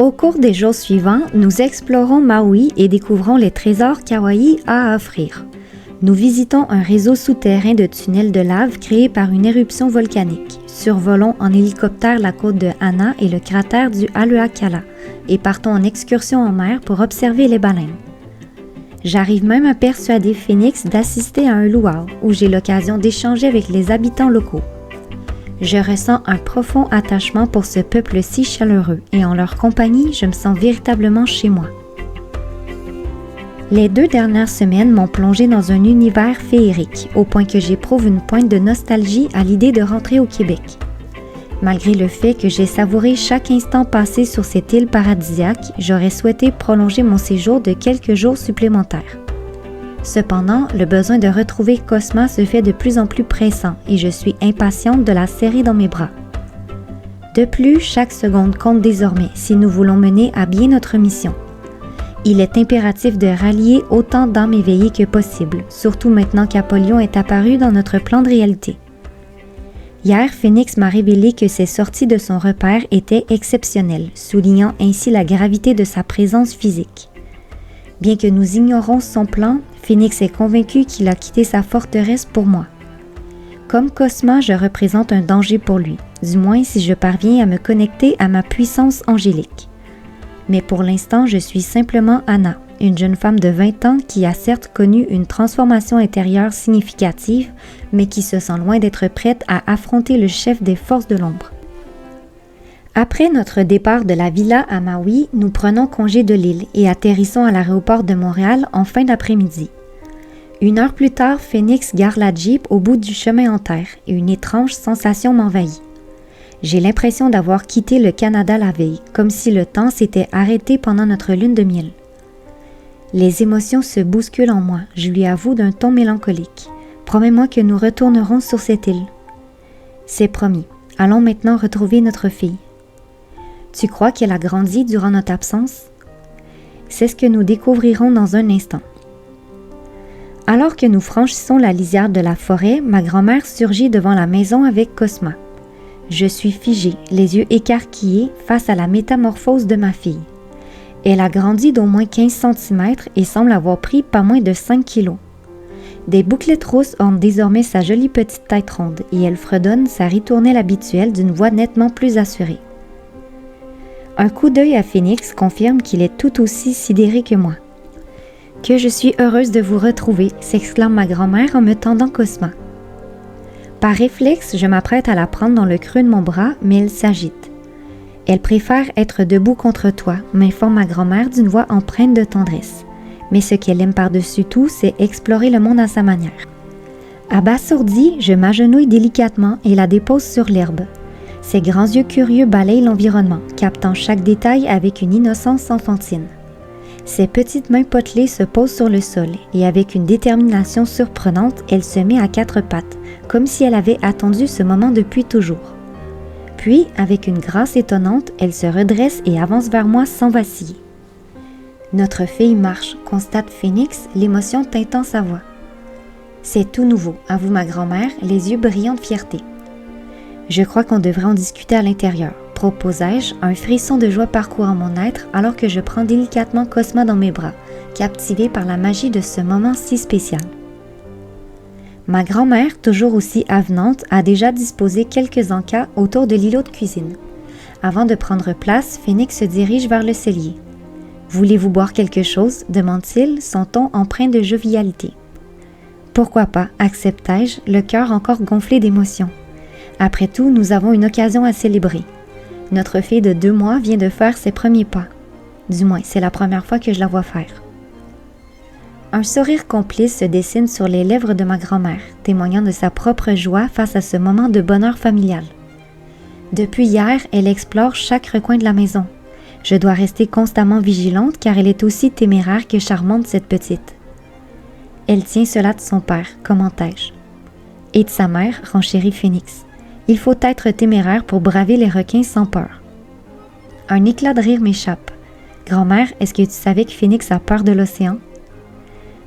Au cours des jours suivants, nous explorons Maui et découvrons les trésors qu'Hawaï a à offrir. Nous visitons un réseau souterrain de tunnels de lave créé par une éruption volcanique. Survolons en hélicoptère la côte de Hana et le cratère du Haleakala et partons en excursion en mer pour observer les baleines. J'arrive même à persuader Phoenix d'assister à un luau où j'ai l'occasion d'échanger avec les habitants locaux. Je ressens un profond attachement pour ce peuple si chaleureux et en leur compagnie, je me sens véritablement chez moi. Les 2 dernières semaines m'ont plongé dans un univers féerique, au point que j'éprouve une pointe de nostalgie à l'idée de rentrer au Québec. Malgré le fait que j'ai savouré chaque instant passé sur cette île paradisiaque, j'aurais souhaité prolonger mon séjour de quelques jours supplémentaires. Cependant, le besoin de retrouver Cosma se fait de plus en plus pressant et je suis impatiente de la serrer dans mes bras. De plus, chaque seconde compte désormais si nous voulons mener à bien notre mission. Il est impératif de rallier autant d'âmes éveillées que possible, surtout maintenant qu'Apollyon est apparu dans notre plan de réalité. Hier, Phoenix m'a révélé que ses sorties de son repère étaient exceptionnelles, soulignant ainsi la gravité de sa présence physique. Bien que nous ignorons son plan, Phoenix est convaincu qu'il a quitté sa forteresse pour moi. Comme Cosma, je représente un danger pour lui, du moins si je parviens à me connecter à ma puissance angélique. Mais pour l'instant, je suis simplement Hana, une jeune femme de 20 ans qui a certes connu une transformation intérieure significative, mais qui se sent loin d'être prête à affronter le chef des forces de l'ombre. Après notre départ de la villa à Maui, nous prenons congé de l'île et atterrissons à l'aéroport de Montréal en fin d'après-midi. 1 heure plus tard, Phoenix gare la Jeep au bout du chemin en terre et une étrange sensation m'envahit. J'ai l'impression d'avoir quitté le Canada la veille, comme si le temps s'était arrêté pendant notre lune de miel. Les émotions se bousculent en moi, je lui avoue d'un ton mélancolique. Promets-moi que nous retournerons sur cette île. C'est promis. Allons maintenant retrouver notre fille. Tu crois qu'elle a grandi durant notre absence? C'est ce que nous découvrirons dans un instant. Alors que nous franchissons la lisière de la forêt, ma grand-mère surgit devant la maison avec Cosma. Je suis figée, les yeux écarquillés face à la métamorphose de ma fille. Elle a grandi d'au moins 15 cm et semble avoir pris pas moins de 5 kilos. Des bouclettes rousses ornent désormais sa jolie petite tête ronde et elle fredonne sa ritournelle habituelle d'une voix nettement plus assurée. Un coup d'œil à Phoenix confirme qu'il est tout aussi sidéré que moi. « Que je suis heureuse de vous retrouver », s'exclame ma grand-mère en me tendant Cosma. Par réflexe, je m'apprête à la prendre dans le creux de mon bras, mais elle s'agite. Elle préfère être debout contre toi, m'informe ma grand-mère d'une voix empreinte de tendresse. Mais ce qu'elle aime par-dessus tout, c'est explorer le monde à sa manière. Abasourdie, je m'agenouille délicatement et la dépose sur l'herbe. Ses grands yeux curieux balayent l'environnement, captant chaque détail avec une innocence enfantine. Ses petites mains potelées se posent sur le sol et avec une détermination surprenante, elle se met à 4 pattes, comme si elle avait attendu ce moment depuis toujours. Puis, avec une grâce étonnante, elle se redresse et avance vers moi sans vaciller. Notre fille marche, constate Phoenix, l'émotion teintant sa voix. C'est tout nouveau, avoue ma grand-mère, les yeux brillants de fierté. Je crois qu'on devrait en discuter à l'intérieur, proposai-je, un frisson de joie parcourant mon être alors que je prends délicatement Cosma dans mes bras, captivée par la magie de ce moment si spécial. Ma grand-mère, toujours aussi avenante, a déjà disposé quelques encas autour de l'îlot de cuisine. Avant de prendre place, Phoenix se dirige vers le cellier. « Voulez-vous boire quelque chose ?» demande-t-il, son ton empreint de jovialité. « Pourquoi pas ?» acceptai-je, le cœur encore gonflé d'émotion. Après tout, nous avons une occasion à célébrer. Notre fille de 2 mois vient de faire ses premiers pas. Du moins, c'est la première fois que je la vois faire. Un sourire complice se dessine sur les lèvres de ma grand-mère, témoignant de sa propre joie face à ce moment de bonheur familial. Depuis hier, elle explore chaque recoin de la maison. Je dois rester constamment vigilante car elle est aussi téméraire que charmante, cette petite. Elle tient cela de son père, commentai-je. Et de sa mère, renchérit Phoenix. Il faut être téméraire pour braver les requins sans peur. Un éclat de rire m'échappe. Grand-mère, est-ce que tu savais que Phoenix a peur de l'océan?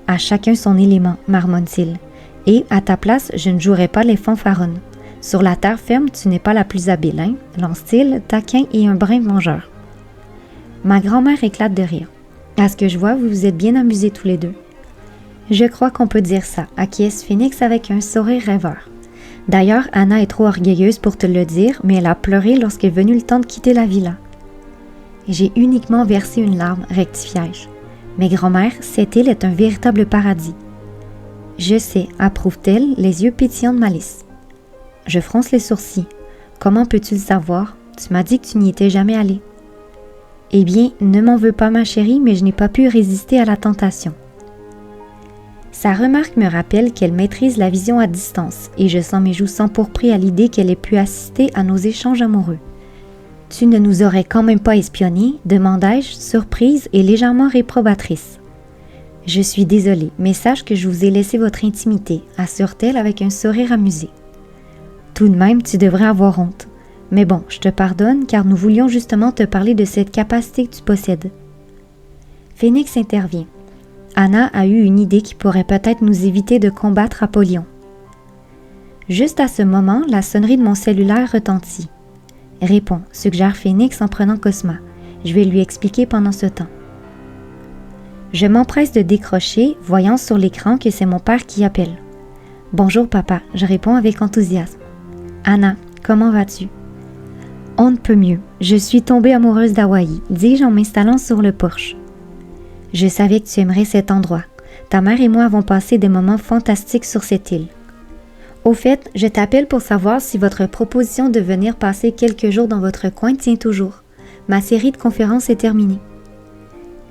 À chacun son élément, marmonne-t-il. Et, à ta place, je ne jouerai pas les fanfarons. Sur la terre ferme, tu n'es pas la plus habile, hein? Lance-t-il, taquin et un brin vengeur. Ma grand-mère éclate de rire. À ce que je vois, vous vous êtes bien amusés tous les deux. Je crois qu'on peut dire ça, acquiesce Phoenix avec un sourire rêveur. D'ailleurs, Anna est trop orgueilleuse pour te le dire, mais elle a pleuré lorsqu'est venu le temps de quitter la villa. J'ai uniquement versé une larme, rectifiai-je. Mais grand-mère, cette île est un véritable paradis. Je sais, approuve-t-elle, les yeux pétillants de malice. Je fronce les sourcils. Comment peux-tu le savoir? Tu m'as dit que tu n'y étais jamais allée. Eh bien, ne m'en veux pas ma chérie, mais je n'ai pas pu résister à la tentation. Sa remarque me rappelle qu'elle maîtrise la vision à distance et je sens mes joues s'empourprer à l'idée qu'elle ait pu assister à nos échanges amoureux. « Tu ne nous aurais quand même pas espionnés ?» demandai-je, surprise et légèrement réprobatrice. « Je suis désolée, mais sache que je vous ai laissé votre intimité » assure-t-elle avec un sourire amusé. « Tout de même, tu devrais avoir honte. Mais bon, je te pardonne car nous voulions justement te parler de cette capacité que tu possèdes. » Phoenix intervient. Anna a eu une idée qui pourrait peut-être nous éviter de combattre Apollyon. Juste à ce moment, la sonnerie de mon cellulaire retentit. « Réponds », suggère Phoenix en prenant Cosma. Je vais lui expliquer pendant ce temps. Je m'empresse de décrocher, voyant sur l'écran que c'est mon père qui appelle. « Bonjour papa », je réponds avec enthousiasme. « Anna, comment vas-tu ?» « On ne peut mieux. Je suis tombée amoureuse d'Hawaï, dis-je en m'installant sur le porche. Je savais que tu aimerais cet endroit. Ta mère et moi avons passé des moments fantastiques sur cette île. Au fait, je t'appelle pour savoir si votre proposition de venir passer quelques jours dans votre coin tient toujours. Ma série de conférences est terminée.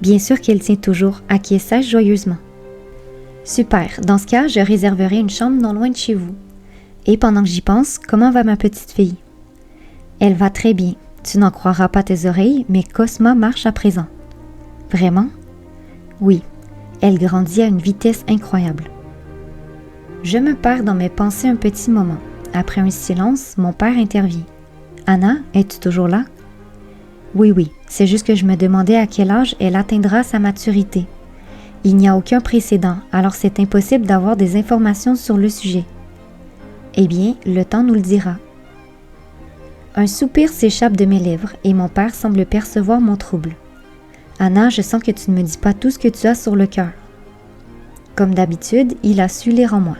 Bien sûr qu'elle tient toujours, acquiesça-je joyeusement. Super, dans ce cas, je réserverai une chambre non loin de chez vous. Et pendant que j'y pense, comment va ma petite fille? Elle va très bien. Tu n'en croiras pas tes oreilles, mais Cosma marche à présent. Vraiment? Oui, elle grandit à une vitesse incroyable. Je me perds dans mes pensées un petit moment. Après un silence, mon père intervient. « Anna, es-tu toujours là? » « Oui, c'est juste que je me demandais à quel âge elle atteindra sa maturité. Il n'y a aucun précédent, alors c'est impossible d'avoir des informations sur le sujet. » Eh bien, le temps nous le dira. Un soupir s'échappe de mes lèvres et mon père semble percevoir mon trouble. « Anna, je sens que tu ne me dis pas tout ce que tu as sur le cœur. » Comme d'habitude, il a su lire en moi.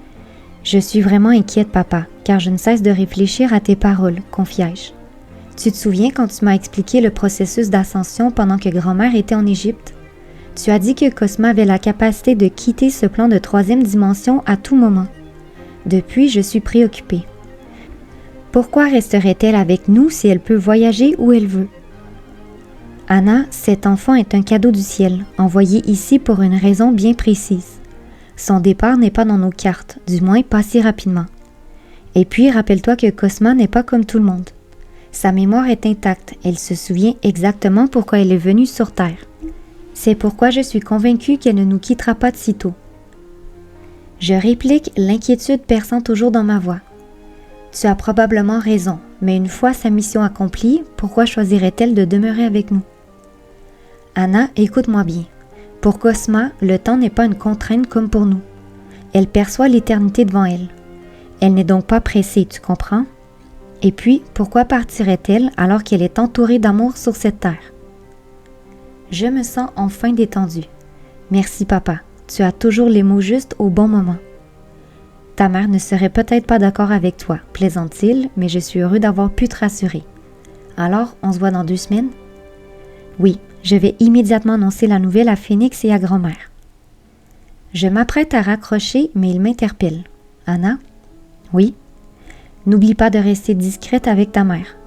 « Je suis vraiment inquiète, papa, car je ne cesse de réfléchir à tes paroles, confiai-je. Tu te souviens quand tu m'as expliqué le processus d'ascension pendant que grand-mère était en Égypte? Tu as dit que Cosma avait la capacité de quitter ce plan de 3e dimension à tout moment. Depuis, je suis préoccupée. Pourquoi resterait-elle avec nous si elle peut voyager où elle veut? Anna, cet enfant est un cadeau du ciel, envoyé ici pour une raison bien précise. Son départ n'est pas dans nos cartes, du moins pas si rapidement. Et puis, rappelle-toi que Cosma n'est pas comme tout le monde. Sa mémoire est intacte, elle se souvient exactement pourquoi elle est venue sur Terre. C'est pourquoi je suis convaincue qu'elle ne nous quittera pas de sitôt. Je réplique, l'inquiétude perçant toujours dans ma voix. Tu as probablement raison, mais une fois sa mission accomplie, pourquoi choisirait-elle de demeurer avec nous? Anna, écoute-moi bien. Pour Cosma, le temps n'est pas une contrainte comme pour nous. Elle perçoit l'éternité devant elle. Elle n'est donc pas pressée, tu comprends? Et puis, pourquoi partirait-elle alors qu'elle est entourée d'amour sur cette terre? Je me sens enfin détendue. Merci papa, tu as toujours les mots justes au bon moment. Ta mère ne serait peut-être pas d'accord avec toi, plaisante-t-il, mais je suis heureux d'avoir pu te rassurer. Alors, on se voit dans 2 semaines? Oui, je vais immédiatement annoncer la nouvelle à Phoenix et à grand-mère. Je m'apprête à raccrocher, mais il m'interpelle. Anna? Oui? N'oublie pas de rester discrète avec ta mère.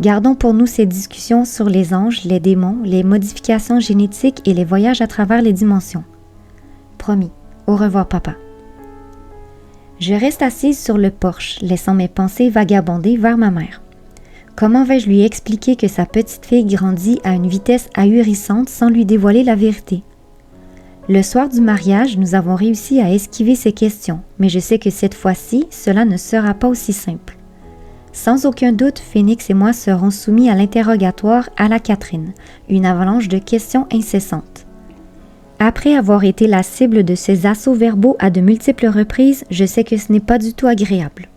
Gardons pour nous ces discussions sur les anges, les démons, les modifications génétiques et les voyages à travers les dimensions. Promis. Au revoir, papa. Je reste assise sur le porche, laissant mes pensées vagabonder vers ma mère. Comment vais-je lui expliquer que sa petite fille grandit à une vitesse ahurissante sans lui dévoiler la vérité? Le soir du mariage, nous avons réussi à esquiver ces questions, mais je sais que cette fois-ci, cela ne sera pas aussi simple. Sans aucun doute, Phoenix et moi serons soumis à l'interrogatoire à la Catherine, une avalanche de questions incessantes. Après avoir été la cible de ces assauts verbaux à de multiples reprises, je sais que ce n'est pas du tout agréable.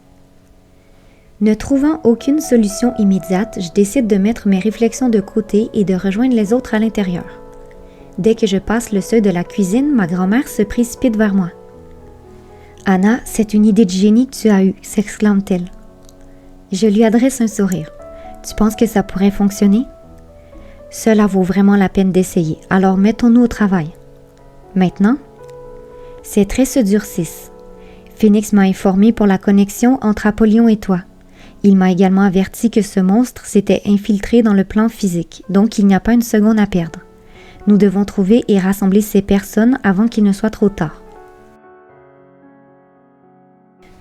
Ne trouvant aucune solution immédiate, je décide de mettre mes réflexions de côté et de rejoindre les autres à l'intérieur. Dès que je passe le seuil de la cuisine, ma grand-mère se précipite vers moi. « Anna, c'est une idée de génie que tu as eue », s'exclame-t-elle. Je lui adresse un sourire. « Tu penses que ça pourrait fonctionner ?» « Cela vaut vraiment la peine d'essayer, alors mettons-nous au travail. » Maintenant, ses traits se durcissent. Phoenix m'a informé pour la connexion entre Apollyon et toi. Il m'a également averti que ce monstre s'était infiltré dans le plan physique, donc il n'y a pas une seconde à perdre. Nous devons trouver et rassembler ces personnes avant qu'il ne soit trop tard.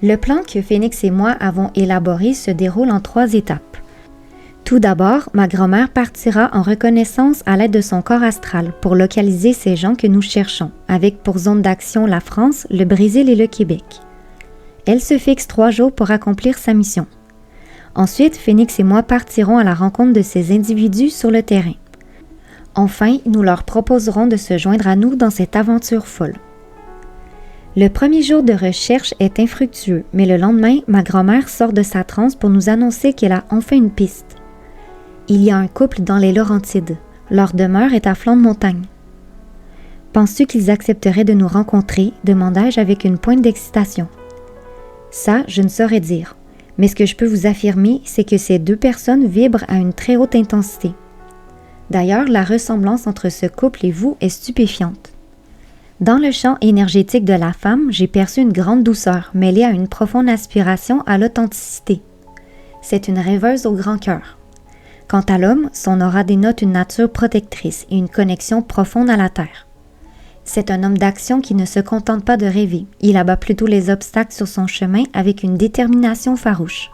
Le plan que Phoenix et moi avons élaboré se déroule en 3 étapes. Tout d'abord, ma grand-mère partira en reconnaissance à l'aide de son corps astral pour localiser ces gens que nous cherchons, avec pour zone d'action la France, le Brésil et le Québec. Elle se fixe 3 jours pour accomplir sa mission. Ensuite, Phoenix et moi partirons à la rencontre de ces individus sur le terrain. Enfin, nous leur proposerons de se joindre à nous dans cette aventure folle. Le premier jour de recherche est infructueux, mais le lendemain, ma grand-mère sort de sa transe pour nous annoncer qu'elle a enfin une piste. Il y a un couple dans les Laurentides. Leur demeure est à flanc de montagne. « Penses-tu qu'ils accepteraient de nous rencontrer ?» demandai-je avec une pointe d'excitation. Ça, je ne saurais dire. Mais ce que je peux vous affirmer, c'est que ces 2 personnes vibrent à une très haute intensité. D'ailleurs, la ressemblance entre ce couple et vous est stupéfiante. Dans le champ énergétique de la femme, j'ai perçu une grande douceur mêlée à une profonde aspiration à l'authenticité. C'est une rêveuse au grand cœur. Quant à l'homme, son aura dénote une nature protectrice et une connexion profonde à la terre. C'est un homme d'action qui ne se contente pas de rêver, il abat plutôt les obstacles sur son chemin avec une détermination farouche.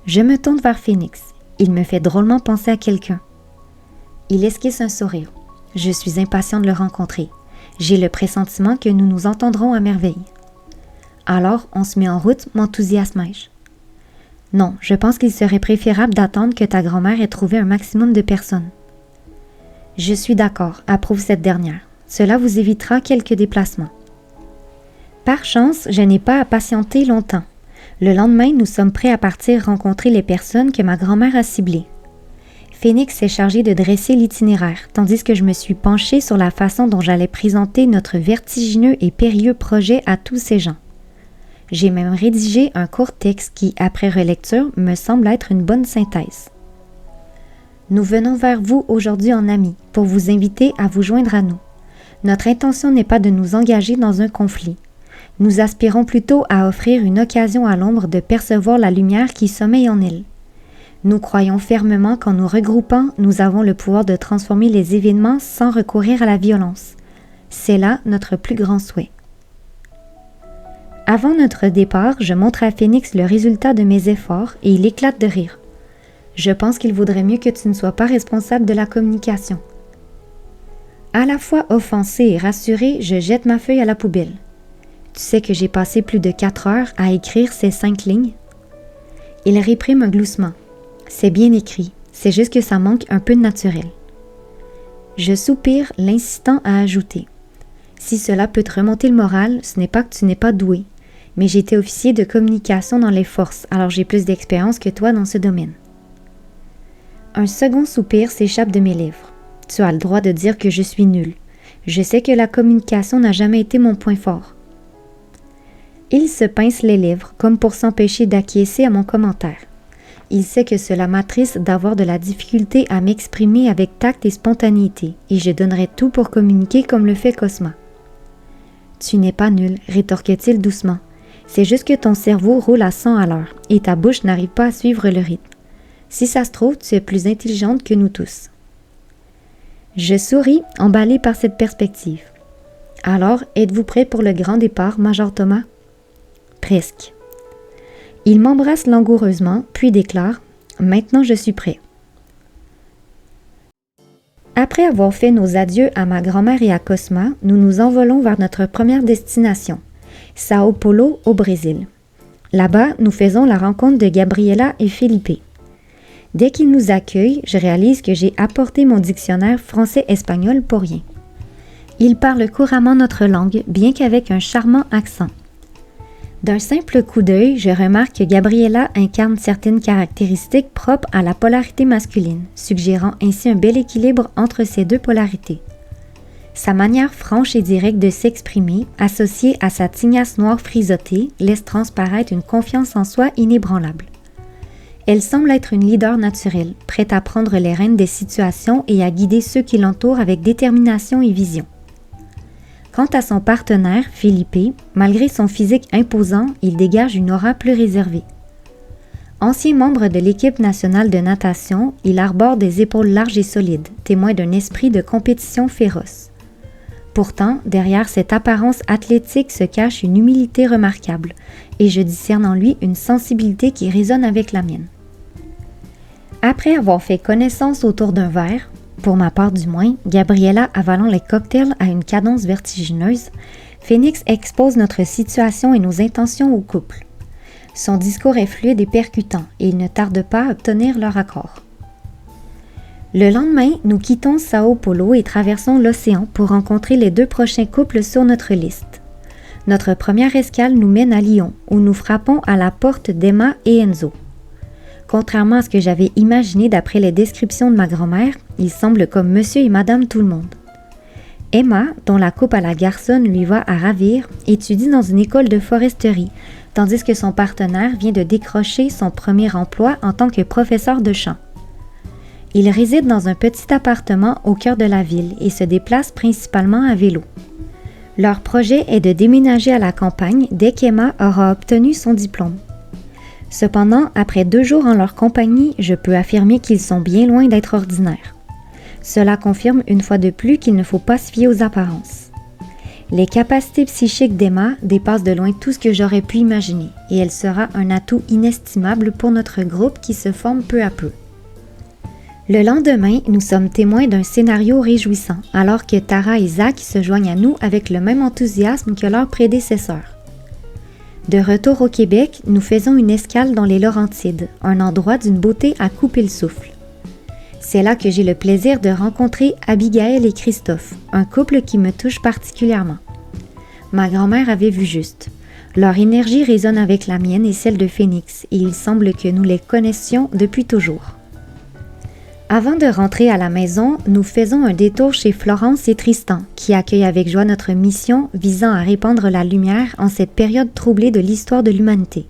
Je me tourne vers Phoenix. Il me fait drôlement penser à quelqu'un. Il esquisse un sourire. Je suis impatient de le rencontrer. J'ai le pressentiment que nous nous entendrons à merveille. Alors, on se met en route, m'enthousiasme-je. Non, je pense qu'il serait préférable d'attendre que ta grand-mère ait trouvé un maximum de personnes. Je suis d'accord, approuve cette dernière. Cela vous évitera quelques déplacements. Par chance, je n'ai pas à patienter longtemps. Le lendemain, nous sommes prêts à partir rencontrer les personnes que ma grand-mère a ciblées. Phoenix s'est chargé de dresser l'itinéraire, tandis que je me suis penchée sur la façon dont j'allais présenter notre vertigineux et périlleux projet à tous ces gens. J'ai même rédigé un court texte qui, après relecture, me semble être une bonne synthèse. Nous venons vers vous aujourd'hui en amis pour vous inviter à vous joindre à nous. Notre intention n'est pas de nous engager dans un conflit. Nous aspirons plutôt à offrir une occasion à l'ombre de percevoir la lumière qui sommeille en elle. Nous croyons fermement qu'en nous regroupant, nous avons le pouvoir de transformer les événements sans recourir à la violence. C'est là notre plus grand souhait. Avant notre départ, je montre à Phoenix le résultat de mes efforts et il éclate de rire. Je pense qu'il vaudrait mieux que tu ne sois pas responsable de la communication. À la fois offensée et rassurée, je jette ma feuille à la poubelle. Tu sais que j'ai passé plus de 4 heures à écrire ces 5 lignes? Il réprime un gloussement. C'est bien écrit, c'est juste que ça manque un peu de naturel. Je soupire, l'incitant à ajouter. Si cela peut te remonter le moral, ce n'est pas que tu n'es pas doué, mais j'ai été officier de communication dans les forces, alors j'ai plus d'expérience que toi dans ce domaine. Un second soupir s'échappe de mes lèvres. Tu as le droit de dire que je suis nulle. Je sais que la communication n'a jamais été mon point fort. Il se pince les lèvres, comme pour s'empêcher d'acquiescer à mon commentaire. Il sait que cela m'attriste d'avoir de la difficulté à m'exprimer avec tact et spontanéité, et je donnerai tout pour communiquer comme le fait Cosma. Tu n'es pas nul, rétorque-t-il doucement. C'est juste que ton cerveau roule à 100 à l'heure, et ta bouche n'arrive pas à suivre le rythme. Si ça se trouve, tu es plus intelligente que nous tous. Je souris, emballée par cette perspective. Alors, êtes-vous prêt pour le grand départ, Major Thomas? Presque. Il m'embrasse langoureusement, puis déclare « Maintenant je suis prêt ». Après avoir fait nos adieux à ma grand-mère et à Cosma, nous nous envolons vers notre première destination, Sao Paulo au Brésil. Là-bas, nous faisons la rencontre de Gabriela et Felipe. Dès qu'ils nous accueillent, je réalise que j'ai apporté mon dictionnaire français-espagnol pour rien. Ils parlent couramment notre langue, bien qu'avec un charmant accent. D'un simple coup d'œil, je remarque que Gabriella incarne certaines caractéristiques propres à la polarité masculine, suggérant ainsi un bel équilibre entre ces deux polarités. Sa manière franche et directe de s'exprimer, associée à sa tignasse noire frisottée, laisse transparaître une confiance en soi inébranlable. Elle semble être une leader naturelle, prête à prendre les rênes des situations et à guider ceux qui l'entourent avec détermination et vision. Quant à son partenaire, Felipe, malgré son physique imposant, il dégage une aura plus réservée. Ancien membre de l'équipe nationale de natation, il arbore des épaules larges et solides, témoin d'un esprit de compétition féroce. Pourtant, derrière cette apparence athlétique se cache une humilité remarquable, et je discerne en lui une sensibilité qui résonne avec la mienne. Après avoir fait connaissance autour d'un verre, pour ma part du moins, Gabriella avalant les cocktails à une cadence vertigineuse, Phoenix expose notre situation et nos intentions au couple. Son discours est fluide et percutant, et il ne tarde pas à obtenir leur accord. Le lendemain, nous quittons Sao Paulo et traversons l'océan pour rencontrer les 2 prochains couples sur notre liste. Notre première escale nous mène à Lyon, où nous frappons à la porte d'Emma et Enzo. Contrairement à ce que j'avais imaginé d'après les descriptions de ma grand-mère, ils semblent comme monsieur et madame tout le monde. Emma, dont la coupe à la garçonne lui va à ravir, étudie dans une école de foresterie, tandis que son partenaire vient de décrocher son premier emploi en tant que professeur de chant. Il réside dans un petit appartement au cœur de la ville et se déplace principalement à vélo. Leur projet est de déménager à la campagne dès qu'Emma aura obtenu son diplôme. Cependant, après 2 jours en leur compagnie, je peux affirmer qu'ils sont bien loin d'être ordinaires. Cela confirme une fois de plus qu'il ne faut pas se fier aux apparences. Les capacités psychiques d'Emma dépassent de loin tout ce que j'aurais pu imaginer et elle sera un atout inestimable pour notre groupe qui se forme peu à peu. Le lendemain, nous sommes témoins d'un scénario réjouissant alors que Tara et Zach se joignent à nous avec le même enthousiasme que leurs prédécesseurs. De retour au Québec, nous faisons une escale dans les Laurentides, un endroit d'une beauté à couper le souffle. C'est là que j'ai le plaisir de rencontrer Abigail et Christophe, un couple qui me touche particulièrement. Ma grand-mère avait vu juste. Leur énergie résonne avec la mienne et celle de Phoenix, et il semble que nous les connaissions depuis toujours. Avant de rentrer à la maison, nous faisons un détour chez Florence et Tristan, qui accueillent avec joie notre mission visant à répandre la lumière en cette période troublée de l'histoire de l'humanité.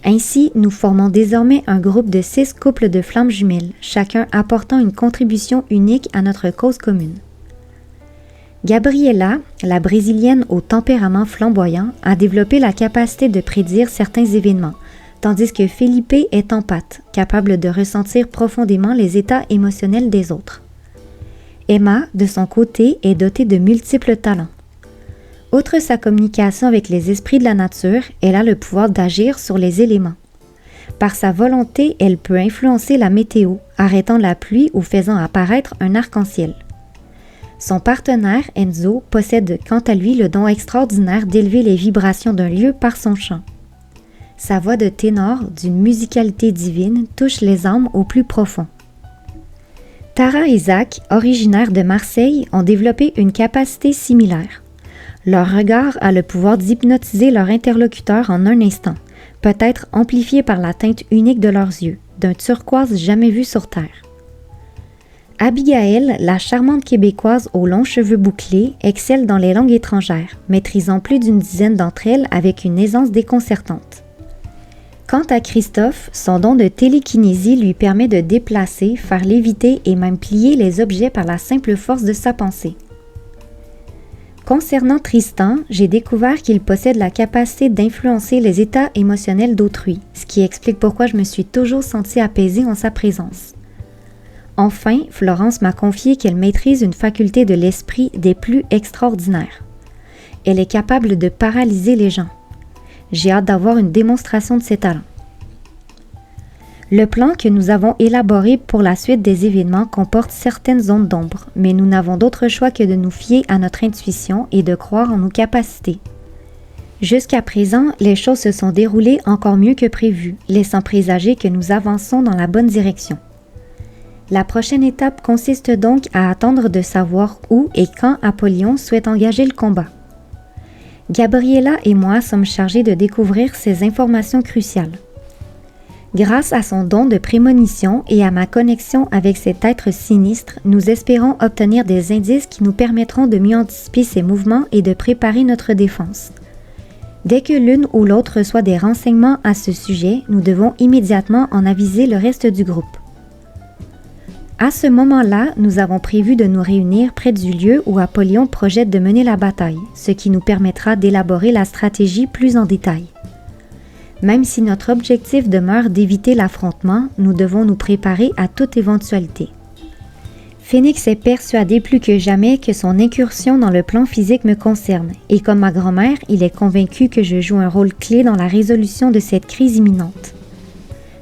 Ainsi, nous formons désormais un groupe de 6 couples de flammes jumelles, chacun apportant une contribution unique à notre cause commune. Gabriella, la Brésilienne au tempérament flamboyant, a développé la capacité de prédire certains événements, tandis que Felipe est empathe, capable de ressentir profondément les états émotionnels des autres. Emma, de son côté, est dotée de multiples talents. Outre sa communication avec les esprits de la nature, elle a le pouvoir d'agir sur les éléments. Par sa volonté, elle peut influencer la météo, arrêtant la pluie ou faisant apparaître un arc-en-ciel. Son partenaire, Enzo, possède quant à lui le don extraordinaire d'élever les vibrations d'un lieu par son chant. Sa voix de ténor, d'une musicalité divine, touche les âmes au plus profond. Tara et Zach, originaires de Marseille, ont développé une capacité similaire. Leur regard a le pouvoir d'hypnotiser leur interlocuteur en un instant, peut-être amplifié par la teinte unique de leurs yeux, d'un turquoise jamais vu sur Terre. Abigail, la charmante Québécoise aux longs cheveux bouclés, excelle dans les langues étrangères, maîtrisant plus d'une dizaine d'entre elles avec une aisance déconcertante. Quant à Christophe, son don de télékinésie lui permet de déplacer, faire léviter et même plier les objets par la simple force de sa pensée. Concernant Tristan, j'ai découvert qu'il possède la capacité d'influencer les états émotionnels d'autrui, ce qui explique pourquoi je me suis toujours sentie apaisée en sa présence. Enfin, Florence m'a confié qu'elle maîtrise une faculté de l'esprit des plus extraordinaires. Elle est capable de paralyser les gens. J'ai hâte d'avoir une démonstration de ses talents. Le plan que nous avons élaboré pour la suite des événements comporte certaines zones d'ombre, mais nous n'avons d'autre choix que de nous fier à notre intuition et de croire en nos capacités. Jusqu'à présent, les choses se sont déroulées encore mieux que prévu, laissant présager que nous avançons dans la bonne direction. La prochaine étape consiste donc à attendre de savoir où et quand Apollyon souhaite engager le combat. Gabriella et moi sommes chargés de découvrir ces informations cruciales. Grâce à son don de prémonition et à ma connexion avec cet être sinistre, nous espérons obtenir des indices qui nous permettront de mieux anticiper ses mouvements et de préparer notre défense. Dès que l'une ou l'autre reçoit des renseignements à ce sujet, nous devons immédiatement en aviser le reste du groupe. À ce moment-là, nous avons prévu de nous réunir près du lieu où Apollyon projette de mener la bataille, ce qui nous permettra d'élaborer la stratégie plus en détail. Même si notre objectif demeure d'éviter l'affrontement, nous devons nous préparer à toute éventualité. Phoenix est persuadé plus que jamais que son incursion dans le plan physique me concerne, et comme ma grand-mère, il est convaincu que je joue un rôle clé dans la résolution de cette crise imminente.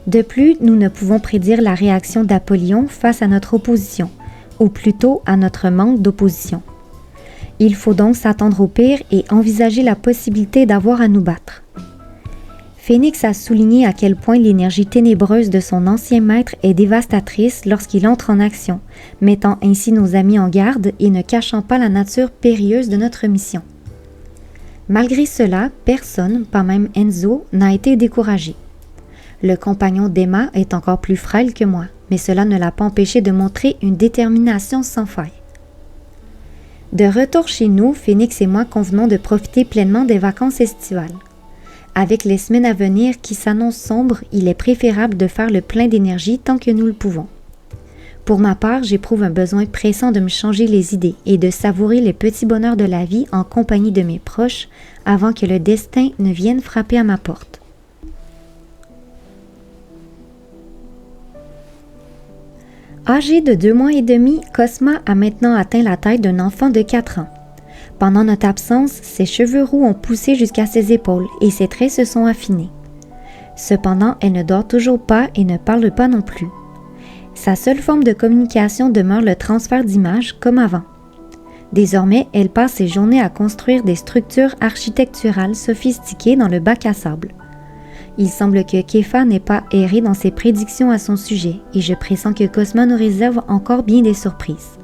De plus, nous ne pouvons prédire la réaction d'Apollyon face à notre opposition, ou plutôt à notre manque d'opposition. Il faut donc s'attendre au pire et envisager la possibilité d'avoir à nous battre. Phoenix a souligné à quel point l'énergie ténébreuse de son ancien maître est dévastatrice lorsqu'il entre en action, mettant ainsi nos amis en garde et ne cachant pas la nature périlleuse de notre mission. Malgré cela, personne, pas même Enzo, n'a été découragé. Le compagnon d'Emma est encore plus frêle que moi, mais cela ne l'a pas empêché de montrer une détermination sans faille. De retour chez nous, Phoenix et moi convenons de profiter pleinement des vacances estivales. Avec les semaines à venir qui s'annoncent sombres, il est préférable de faire le plein d'énergie tant que nous le pouvons. Pour ma part, j'éprouve un besoin pressant de me changer les idées et de savourer les petits bonheurs de la vie en compagnie de mes proches avant que le destin ne vienne frapper à ma porte. Âgée de 2 mois et demi, Cosma a maintenant atteint la taille d'un enfant de 4 ans. Pendant notre absence, ses cheveux roux ont poussé jusqu'à ses épaules et ses traits se sont affinés. Cependant, elle ne dort toujours pas et ne parle pas non plus. Sa seule forme de communication demeure le transfert d'images comme avant. Désormais, elle passe ses journées à construire des structures architecturales sophistiquées dans le bac à sable. Il semble que Kefa n'ait pas erré dans ses prédictions à son sujet et je pressens que Cosma nous réserve encore bien des surprises.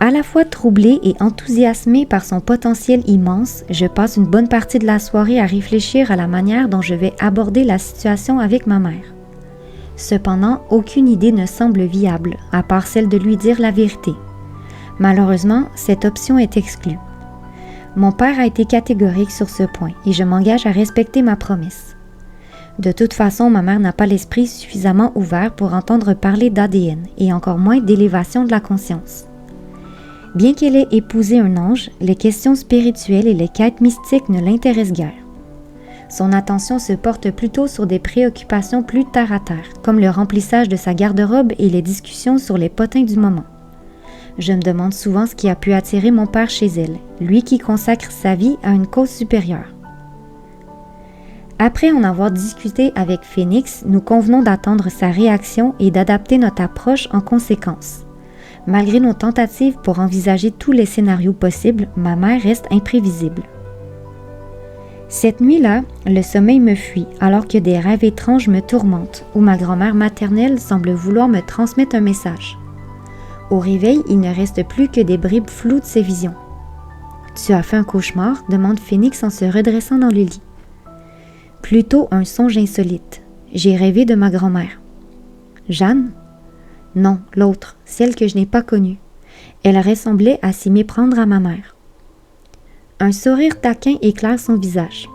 À la fois troublée et enthousiasmée par son potentiel immense, je passe une bonne partie de la soirée à réfléchir à la manière dont je vais aborder la situation avec ma mère. Cependant, aucune idée ne semble viable, à part celle de lui dire la vérité. Malheureusement, cette option est exclue. Mon père a été catégorique sur ce point et je m'engage à respecter ma promesse. De toute façon, ma mère n'a pas l'esprit suffisamment ouvert pour entendre parler d'ADN et encore moins d'élévation de la conscience. Bien qu'elle ait épousé un ange, les questions spirituelles et les quêtes mystiques ne l'intéressent guère. Son attention se porte plutôt sur des préoccupations plus terre-à-terre, comme le remplissage de sa garde-robe et les discussions sur les potins du moment. Je me demande souvent ce qui a pu attirer mon père chez elle, lui qui consacre sa vie à une cause supérieure. Après en avoir discuté avec Phoenix, nous convenons d'attendre sa réaction et d'adapter notre approche en conséquence. Malgré nos tentatives pour envisager tous les scénarios possibles, ma mère reste imprévisible. Cette nuit-là, le sommeil me fuit alors que des rêves étranges me tourmentent, où ma grand-mère maternelle semble vouloir me transmettre un message. Au réveil, il ne reste plus que des bribes floues de ses visions. « Tu as fait un cauchemar ?» demande Phoenix en se redressant dans le lit. Plutôt un songe insolite. J'ai rêvé de ma grand-mère. Jeanne ? Non, l'autre, celle que je n'ai pas connue. Elle ressemblait à s'y méprendre à ma mère. Un sourire taquin éclaire son visage.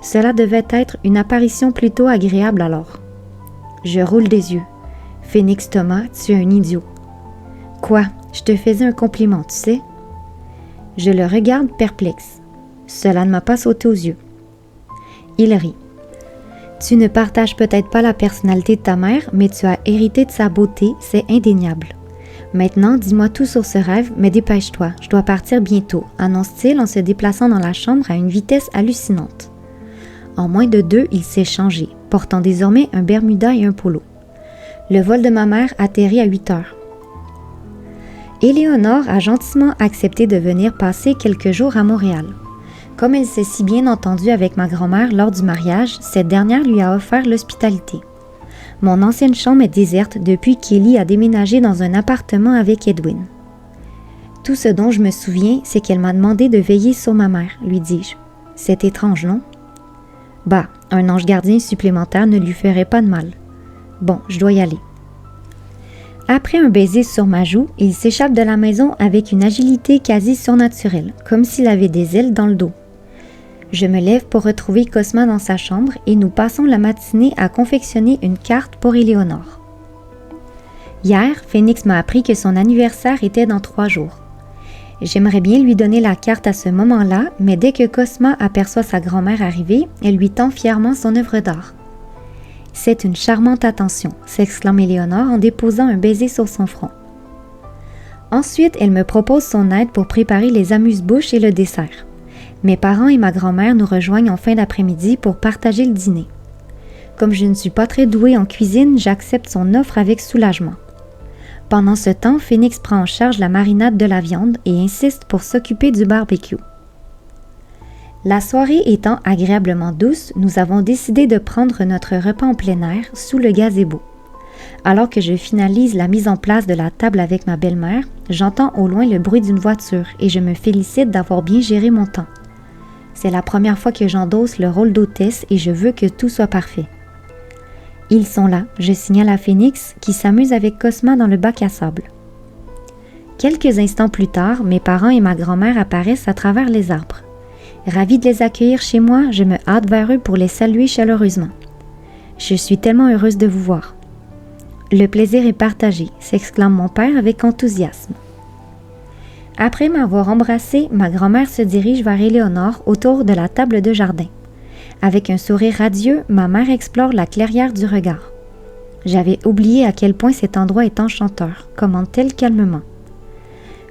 Cela devait être une apparition plutôt agréable alors. Je roule des yeux. Phoenix Thomas, tu es un idiot. Quoi? Je te faisais un compliment, tu sais? Je le regarde perplexe. Cela ne m'a pas sauté aux yeux. Il rit. Tu ne partages peut-être pas la personnalité de ta mère, mais tu as hérité de sa beauté, c'est indéniable. Maintenant, dis-moi tout sur ce rêve, mais dépêche-toi, je dois partir bientôt, annonce-t-il en se déplaçant dans la chambre à une vitesse hallucinante. En moins de 2, il s'est changé, portant désormais un bermuda et un polo. Le vol de ma mère atterrit à 8 heures. Éléonore a gentiment accepté de venir passer quelques jours à Montréal. Comme elle s'est si bien entendue avec ma grand-mère lors du mariage, cette dernière lui a offert l'hospitalité. Mon ancienne chambre est déserte depuis qu'Ellie a déménagé dans un appartement avec Edwin. Tout ce dont je me souviens, c'est qu'elle m'a demandé de veiller sur ma mère, lui dis-je. C'est étrange, non? Bah, un ange gardien supplémentaire ne lui ferait pas de mal. Bon, je dois y aller. Après un baiser sur ma joue, il s'échappe de la maison avec une agilité quasi surnaturelle, comme s'il avait des ailes dans le dos. Je me lève pour retrouver Cosma dans sa chambre et nous passons la matinée à confectionner une carte pour Éléonore. Hier, Phoenix m'a appris que son anniversaire était dans 3 jours. J'aimerais bien lui donner la carte à ce moment-là, mais dès que Cosma aperçoit sa grand-mère arriver, elle lui tend fièrement son œuvre d'art. « C'est une charmante attention », s'exclame Éléonore en déposant un baiser sur son front. Ensuite, elle me propose son aide pour préparer les amuse-bouches et le dessert. Mes parents et ma grand-mère nous rejoignent en fin d'après-midi pour partager le dîner. Comme je ne suis pas très douée en cuisine, j'accepte son offre avec soulagement. Pendant ce temps, Phoenix prend en charge la marinade de la viande et insiste pour s'occuper du barbecue. La soirée étant agréablement douce, nous avons décidé de prendre notre repas en plein air sous le gazebo. Alors que je finalise la mise en place de la table avec ma belle-mère, j'entends au loin le bruit d'une voiture et je me félicite d'avoir bien géré mon temps. C'est la première fois que j'endosse le rôle d'hôtesse et je veux que tout soit parfait. Ils sont là, je signale à Phoenix qui s'amuse avec Cosma dans le bac à sable. Quelques instants plus tard, mes parents et ma grand-mère apparaissent à travers les arbres. Ravie de les accueillir chez moi, je me hâte vers eux pour les saluer chaleureusement. Je suis tellement heureuse de vous voir. Le plaisir est partagé, s'exclame mon père avec enthousiasme. Après m'avoir embrassée, ma grand-mère se dirige vers Éléonore autour de la table de jardin. Avec un sourire radieux, ma mère explore la clairière du regard. J'avais oublié à quel point cet endroit est enchanteur, commente-t-elle calmement.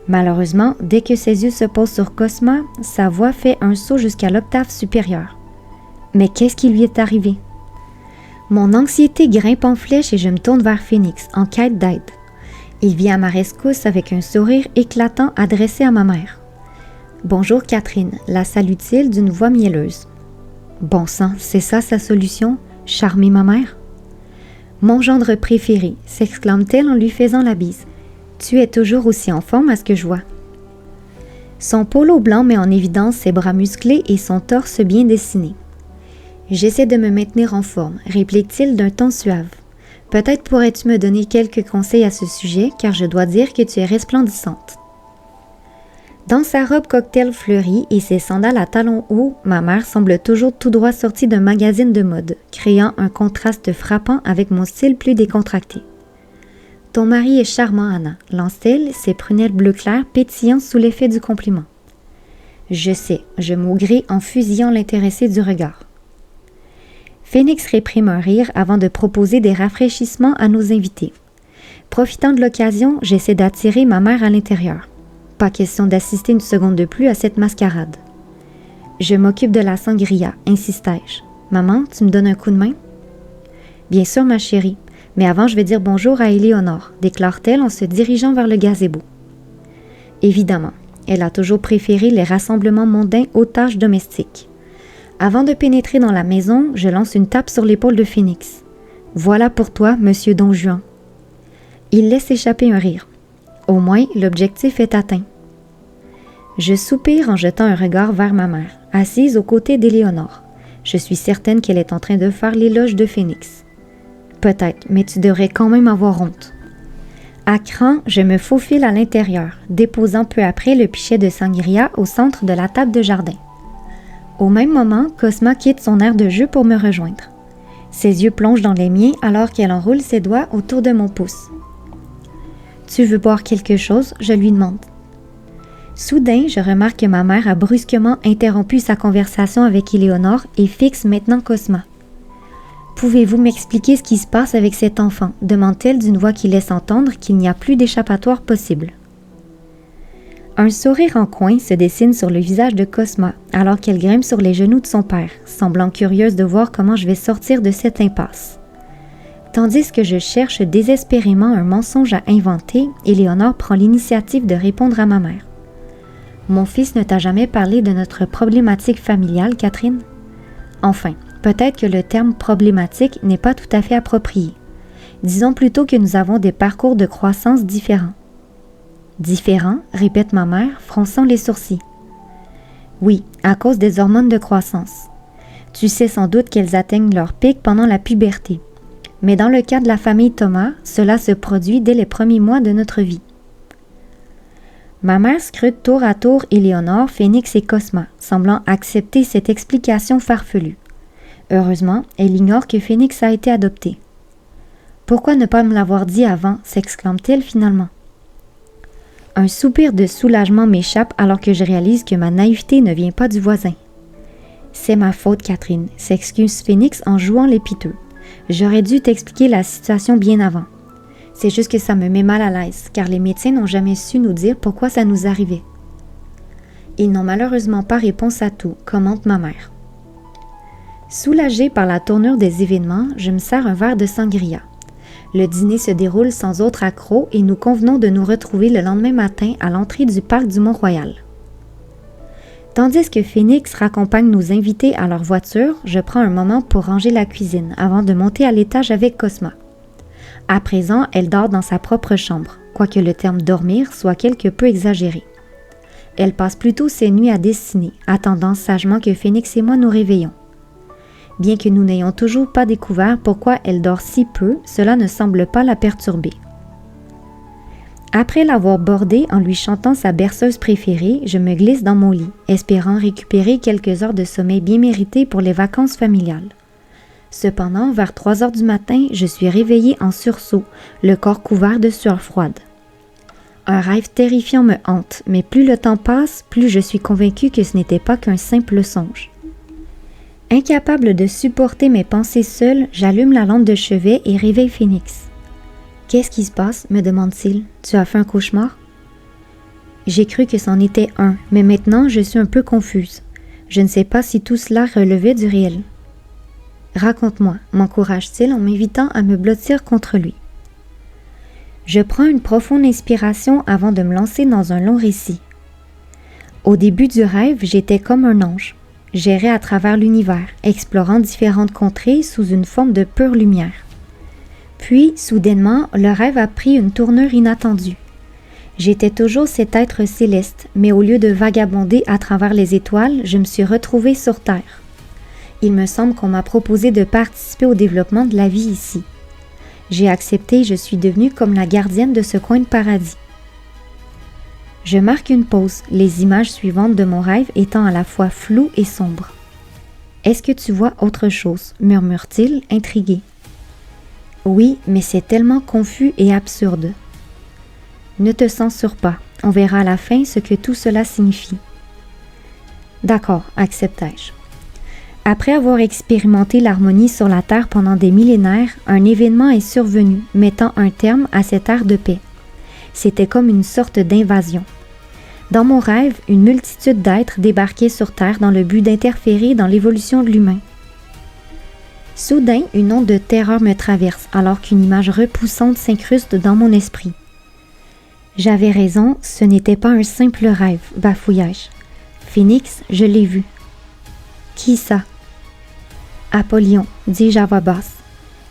Malheureusement, dès que ses yeux se posent sur Cosma, sa voix fait un saut jusqu'à l'octave supérieure. Mais qu'est-ce qui lui est arrivé? Mon anxiété grimpe en flèche et je me tourne vers Phoenix, en quête d'aide. Il vient à ma rescousse avec un sourire éclatant adressé à ma mère. « Bonjour Catherine », la salue-t-il d'une voix mielleuse. « Bon sang, c'est ça sa solution? Charmer ma mère? »« Mon gendre préféré », s'exclame-t-elle en lui faisant la bise. « Tu es toujours aussi en forme à ce que je vois. » Son polo blanc met en évidence ses bras musclés et son torse bien dessiné. « J'essaie de me maintenir en forme », réplique-t-il d'un ton suave. « Peut-être pourrais-tu me donner quelques conseils à ce sujet, car je dois dire que tu es resplendissante. » Dans sa robe cocktail fleurie et ses sandales à talons hauts, ma mère semble toujours tout droit sortie d'un magazine de mode, créant un contraste frappant avec mon style plus décontracté. « Ton mari est charmant, Anna », lance-t-elle, ses prunelles bleu clair pétillant sous l'effet du compliment. « Je sais », je maugris en fusillant l'intéressé du regard. Phoenix réprime un rire avant de proposer des rafraîchissements à nos invités. Profitant de l'occasion, j'essaie d'attirer ma mère à l'intérieur. Pas question d'assister une seconde de plus à cette mascarade. « Je m'occupe de la sangria », insistai-je. « Maman, tu me donnes un coup de main? »« Bien sûr, ma chérie. Mais avant, je vais dire bonjour à Éléonore, déclare-t-elle en se dirigeant vers le gazebo. Évidemment, elle a toujours préféré les rassemblements mondains aux tâches domestiques. Avant de pénétrer dans la maison, je lance une tape sur l'épaule de Phoenix. « Voilà pour toi, monsieur Don Juan. » Il laisse échapper un rire. Au moins, l'objectif est atteint. Je soupire en jetant un regard vers ma mère, assise aux côtés d'Éléonore. Je suis certaine qu'elle est en train de faire l'éloge de Phoenix. Peut-être, mais tu devrais quand même avoir honte. À cran, je me faufile à l'intérieur, déposant peu après le pichet de sangria au centre de la table de jardin. Au même moment, Cosma quitte son air de jeu pour me rejoindre. Ses yeux plongent dans les miens alors qu'elle enroule ses doigts autour de mon pouce. « Tu veux boire quelque chose ?» je lui demande. Soudain, je remarque que ma mère a brusquement interrompu sa conversation avec Éléonore et fixe maintenant Cosma. « Pouvez-vous m'expliquer ce qui se passe avec cet enfant ?» demande-t-elle d'une voix qui laisse entendre qu'il n'y a plus d'échappatoire possible. Un sourire en coin se dessine sur le visage de Cosma alors qu'elle grimpe sur les genoux de son père, semblant curieuse de voir comment je vais sortir de cette impasse. Tandis que je cherche désespérément un mensonge à inventer, Éléonore prend l'initiative de répondre à ma mère. « Mon fils ne t'a jamais parlé de notre problématique familiale, Catherine? » Enfin, peut-être que le terme « problématique » n'est pas tout à fait approprié. Disons plutôt que nous avons des parcours de croissance différents. Différent, répète ma mère, fronçant les sourcils. Oui, à cause des hormones de croissance. Tu sais sans doute qu'elles atteignent leur pic pendant la puberté. Mais dans le cas de la famille Thomas, cela se produit dès les premiers mois de notre vie. Ma mère scrute tour à tour Éléonore, Phénix et Cosma, semblant accepter cette explication farfelue. Heureusement, elle ignore que Phénix a été adopté. « Pourquoi ne pas me l'avoir dit avant ?» s'exclame-t-elle finalement. Un soupir de soulagement m'échappe alors que je réalise que ma naïveté ne vient pas du voisin. « C'est ma faute, Catherine », s'excuse Phénix en jouant les piteux. « J'aurais dû t'expliquer la situation bien avant. C'est juste que ça me met mal à l'aise, car les médecins n'ont jamais su nous dire pourquoi ça nous arrivait. » Ils n'ont malheureusement pas réponse à tout, commente ma mère. Soulagée par la tournure des événements, je me sers un verre de sangria. Le dîner se déroule sans autre accroc et nous convenons de nous retrouver le lendemain matin à l'entrée du parc du Mont-Royal. Tandis que Phénix raccompagne nos invités à leur voiture, je prends un moment pour ranger la cuisine avant de monter à l'étage avec Cosma. À présent, elle dort dans sa propre chambre, quoique le terme « dormir » soit quelque peu exagéré. Elle passe plutôt ses nuits à dessiner, attendant sagement que Phénix et moi nous réveillons. Bien que nous n'ayons toujours pas découvert pourquoi elle dort si peu, cela ne semble pas la perturber. Après l'avoir bordée en lui chantant sa berceuse préférée, je me glisse dans mon lit, espérant récupérer quelques heures de sommeil bien méritées pour les vacances familiales. Cependant, vers 3 heures du matin, je suis réveillée en sursaut, le corps couvert de sueur froide. Un rêve terrifiant me hante, mais plus le temps passe, plus je suis convaincue que ce n'était pas qu'un simple songe. Incapable de supporter mes pensées seule, j'allume la lampe de chevet et réveille Phénix. « Qu'est-ce qui se passe ?» me demande-t-il. « Tu as fait un cauchemar ?» J'ai cru que c'en était un, mais maintenant je suis un peu confuse. Je ne sais pas si tout cela relevait du réel. « Raconte-moi » m'encourage-t-il en m'invitant à me blottir contre lui. Je prends une profonde inspiration avant de me lancer dans un long récit. Au début du rêve, j'étais comme un ange. J'errais à travers l'univers, explorant différentes contrées sous une forme de pure lumière. Puis, soudainement, le rêve a pris une tournure inattendue. J'étais toujours cet être céleste, mais au lieu de vagabonder à travers les étoiles, je me suis retrouvée sur Terre. Il me semble qu'on m'a proposé de participer au développement de la vie ici. J'ai accepté et je suis devenue comme la gardienne de ce coin de paradis. Je marque une pause, les images suivantes de mon rêve étant à la fois floues et sombres. « Est-ce que tu vois autre chose ?» murmure-t-il, intrigué. « Oui, mais c'est tellement confus et absurde. » « Ne te censure pas, on verra à la fin ce que tout cela signifie. »« D'accord, acceptai-je. » Après avoir expérimenté l'harmonie sur la Terre pendant des millénaires, un événement est survenu, mettant un terme à cette ère de paix. C'était comme une sorte d'invasion. Dans mon rêve, une multitude d'êtres débarquaient sur Terre dans le but d'interférer dans l'évolution de l'humain. Soudain, une onde de terreur me traverse alors qu'une image repoussante s'incruste dans mon esprit. J'avais raison, ce n'était pas un simple rêve, bafouillai-je. Phénix, je l'ai vu. Qui ça? Apollyon, dis-je à voix basse.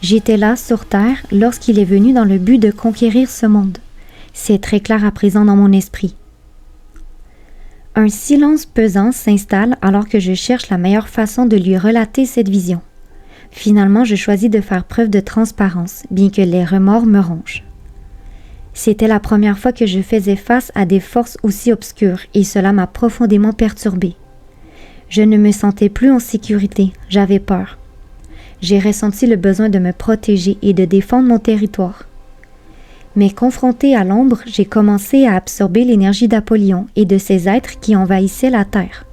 J'étais là, sur Terre, lorsqu'il est venu dans le but de conquérir ce monde. C'est très clair à présent dans mon esprit. Un silence pesant s'installe alors que je cherche la meilleure façon de lui relater cette vision. Finalement, je choisis de faire preuve de transparence, bien que les remords me rongent. C'était la première fois que je faisais face à des forces aussi obscures et cela m'a profondément perturbée. Je ne me sentais plus en sécurité, j'avais peur. J'ai ressenti le besoin de me protéger et de défendre mon territoire. Mais confrontée à l'ombre, j'ai commencé à absorber l'énergie d'Apollyon et de ces êtres qui envahissaient la terre.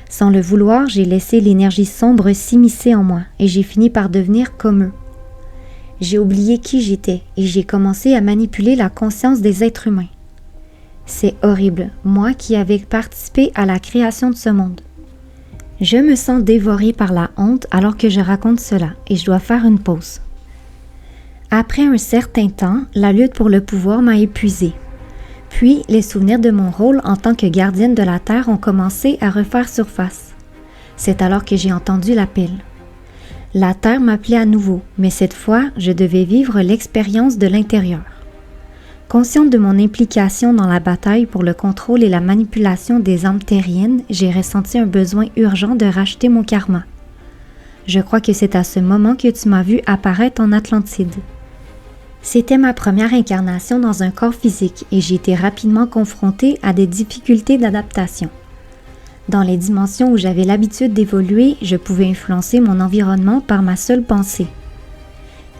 Sans le vouloir, j'ai laissé l'énergie sombre s'immiscer en moi et j'ai fini par devenir comme eux. J'ai oublié qui j'étais et j'ai commencé à manipuler la conscience des êtres humains. C'est horrible, moi qui avais participé à la création de ce monde. Je me sens dévorée par la honte alors que je raconte cela et je dois faire une pause. Après un certain temps, la lutte pour le pouvoir m'a épuisée. Puis, les souvenirs de mon rôle en tant que gardienne de la Terre ont commencé à refaire surface. C'est alors que j'ai entendu l'appel. La Terre m'appelait à nouveau, mais cette fois, je devais vivre l'expérience de l'intérieur. Consciente de mon implication dans la bataille pour le contrôle et la manipulation des âmes terriennes, j'ai ressenti un besoin urgent de racheter mon karma. Je crois que c'est à ce moment que tu m'as vu apparaître en Atlantide. C'était ma première incarnation dans un corps physique et j'ai été rapidement confrontée à des difficultés d'adaptation. Dans les dimensions où j'avais l'habitude d'évoluer, je pouvais influencer mon environnement par ma seule pensée.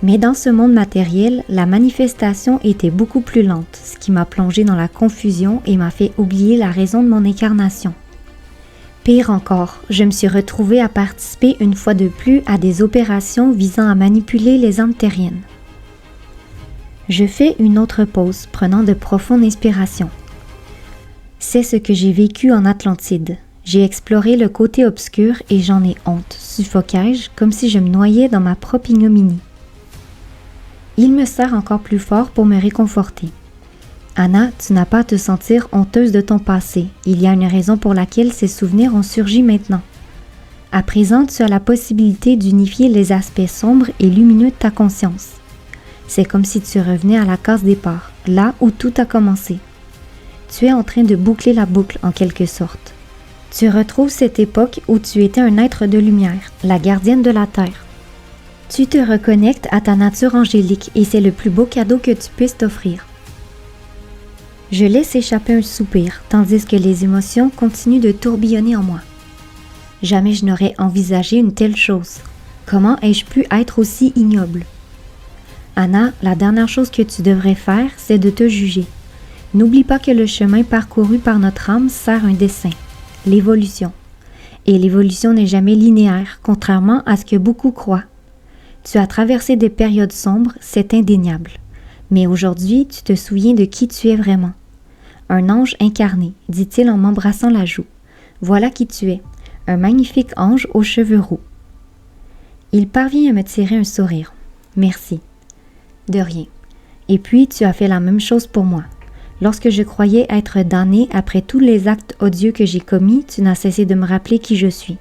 Mais dans ce monde matériel, la manifestation était beaucoup plus lente, ce qui m'a plongée dans la confusion et m'a fait oublier la raison de mon incarnation. Pire encore, je me suis retrouvée à participer une fois de plus à des opérations visant à manipuler les âmes terriennes. Je fais une autre pause, prenant de profondes inspirations. C'est ce que j'ai vécu en Atlantide. J'ai exploré le côté obscur et j'en ai honte, suffoquai-je, comme si je me noyais dans ma propre ignominie. Il me sert encore plus fort pour me réconforter. Anna, tu n'as pas à te sentir honteuse de ton passé. Il y a une raison pour laquelle ces souvenirs ont surgi maintenant. À présent, tu as la possibilité d'unifier les aspects sombres et lumineux de ta conscience. C'est comme si tu revenais à la case départ, là où tout a commencé. Tu es en train de boucler la boucle en quelque sorte. Tu retrouves cette époque où tu étais un être de lumière, la gardienne de la terre. Tu te reconnectes à ta nature angélique et c'est le plus beau cadeau que tu puisses t'offrir. Je laisse échapper un soupir, tandis que les émotions continuent de tourbillonner en moi. Jamais je n'aurais envisagé une telle chose. Comment ai-je pu être aussi ignoble? Anna, la dernière chose que tu devrais faire, c'est de te juger. N'oublie pas que le chemin parcouru par notre âme sert un dessein, l'évolution. Et l'évolution n'est jamais linéaire, contrairement à ce que beaucoup croient. Tu as traversé des périodes sombres, c'est indéniable. Mais aujourd'hui, tu te souviens de qui tu es vraiment. Un ange incarné, dit-il en m'embrassant la joue. Voilà qui tu es, un magnifique ange aux cheveux roux. Il parvient à me tirer un sourire. Merci. De rien. Et puis, tu as fait la même chose pour moi. Lorsque je croyais être damnée après tous les actes odieux que j'ai commis, tu n'as cessé de me rappeler qui je suis.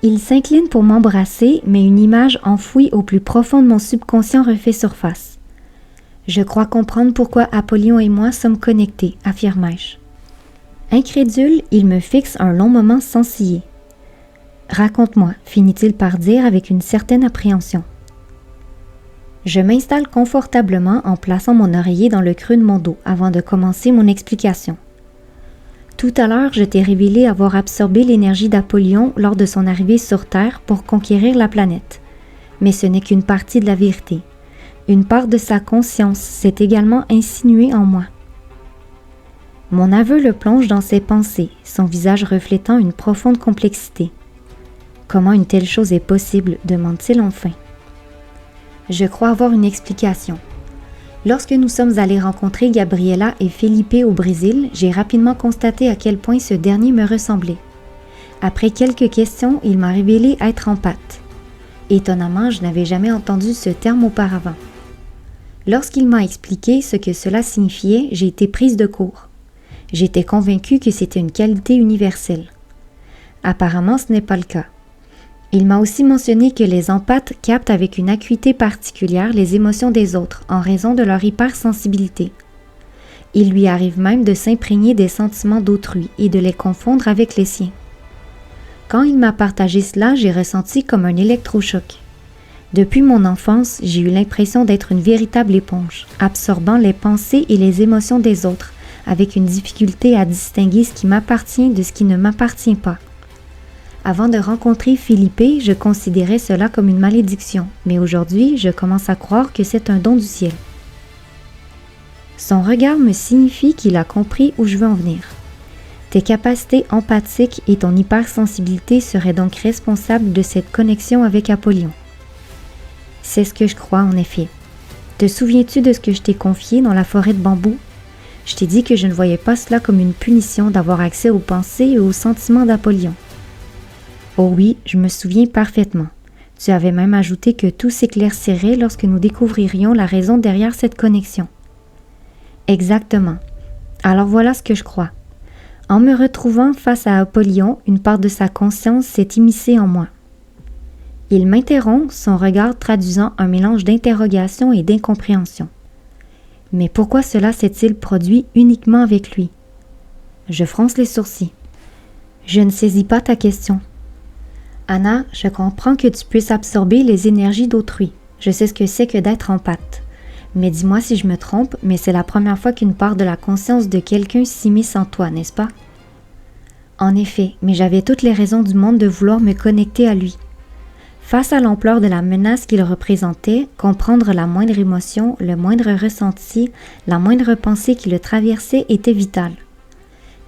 Il s'incline pour m'embrasser, mais une image enfouie au plus profond de mon subconscient refait surface. Je crois comprendre pourquoi Apollyon et moi sommes connectés, affirmai-je. Incrédule, il me fixe un long moment sans ciller. Raconte-moi, finit-il par dire avec une certaine appréhension. Je m'installe confortablement en plaçant mon oreiller dans le creux de mon dos avant de commencer mon explication. Tout à l'heure, je t'ai révélé avoir absorbé l'énergie d'Apollyon lors de son arrivée sur Terre pour conquérir la planète. Mais ce n'est qu'une partie de la vérité. Une part de sa conscience s'est également insinuée en moi. Mon aveu le plonge dans ses pensées, son visage reflétant une profonde complexité. Comment une telle chose est possible, demande-t-il enfin. Je crois avoir une explication. Lorsque nous sommes allés rencontrer Gabriela et Felipe au Brésil, j'ai rapidement constaté à quel point ce dernier me ressemblait. Après quelques questions, il m'a révélé être empathe. Étonnamment, je n'avais jamais entendu ce terme auparavant. Lorsqu'il m'a expliqué ce que cela signifiait, j'ai été prise de court. J'étais convaincue que c'était une qualité universelle. Apparemment, ce n'est pas le cas. Il m'a aussi mentionné que les empathes captent avec une acuité particulière les émotions des autres en raison de leur hypersensibilité. Il lui arrive même de s'imprégner des sentiments d'autrui et de les confondre avec les siens. Quand il m'a partagé cela, j'ai ressenti comme un électrochoc. Depuis mon enfance, j'ai eu l'impression d'être une véritable éponge, absorbant les pensées et les émotions des autres, avec une difficulté à distinguer ce qui m'appartient de ce qui ne m'appartient pas. Avant de rencontrer Felipe, je considérais cela comme une malédiction, mais aujourd'hui, je commence à croire que c'est un don du ciel. Son regard me signifie qu'il a compris où je veux en venir. Tes capacités empathiques et ton hypersensibilité seraient donc responsables de cette connexion avec Apollyon. C'est ce que je crois en effet. Te souviens-tu de ce que je t'ai confié dans la forêt de bambou? Je t'ai dit que je ne voyais pas cela comme une punition d'avoir accès aux pensées et aux sentiments d'Apollyon. Oh oui, je me souviens parfaitement. Tu avais même ajouté que tout s'éclaircirait lorsque nous découvririons la raison derrière cette connexion. Exactement. Alors voilà ce que je crois. En me retrouvant face à Apollyon, une part de sa conscience s'est immiscée en moi. Il m'interrompt, son regard traduisant un mélange d'interrogation et d'incompréhension. « Mais pourquoi cela s'est-il produit uniquement avec lui? Je fronce les sourcils. Je ne saisis pas ta question. Anna, je comprends que tu puisses absorber les énergies d'autrui. Je sais ce que c'est que d'être empathe. Mais dis-moi si je me trompe, mais c'est la première fois qu'une part de la conscience de quelqu'un s'immisce en toi, n'est-ce pas? En effet, mais j'avais toutes les raisons du monde de vouloir me connecter à lui. Face à l'ampleur de la menace qu'il représentait, comprendre la moindre émotion, le moindre ressenti, la moindre pensée qui le traversait était vital.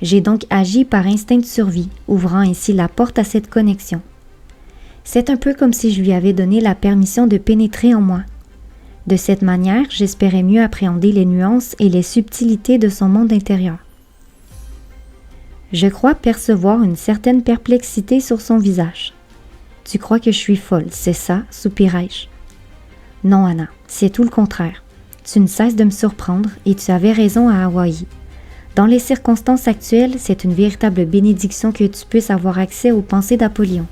J'ai donc agi par instinct de survie, ouvrant ainsi la porte à cette connexion. C'est un peu comme si je lui avais donné la permission de pénétrer en moi. De cette manière, j'espérais mieux appréhender les nuances et les subtilités de son monde intérieur. Je crois percevoir une certaine perplexité sur son visage. « Tu crois que je suis folle, c'est ça ?» soupirai-je. « Non, Anna, c'est tout le contraire. Tu ne cesses de me surprendre et tu avais raison à Hawaï. Dans les circonstances actuelles, c'est une véritable bénédiction que tu puisses avoir accès aux pensées d'Apollyon. »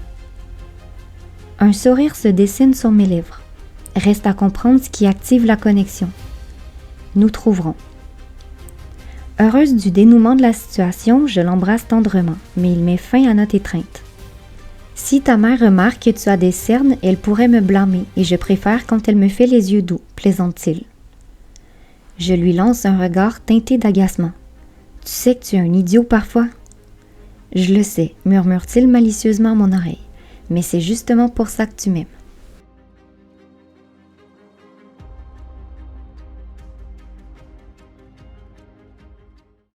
Un sourire se dessine sur mes lèvres. Reste à comprendre ce qui active la connexion. Nous trouverons. Heureuse du dénouement de la situation, je l'embrasse tendrement, mais il met fin à notre étreinte. Si ta mère remarque que tu as des cernes, elle pourrait me blâmer, et je préfère quand elle me fait les yeux doux, plaisante-t-il. Je lui lance un regard teinté d'agacement. Tu sais que tu es un idiot parfois? Je le sais, murmure-t-il malicieusement à mon oreille, mais c'est justement pour ça que tu m'aimes.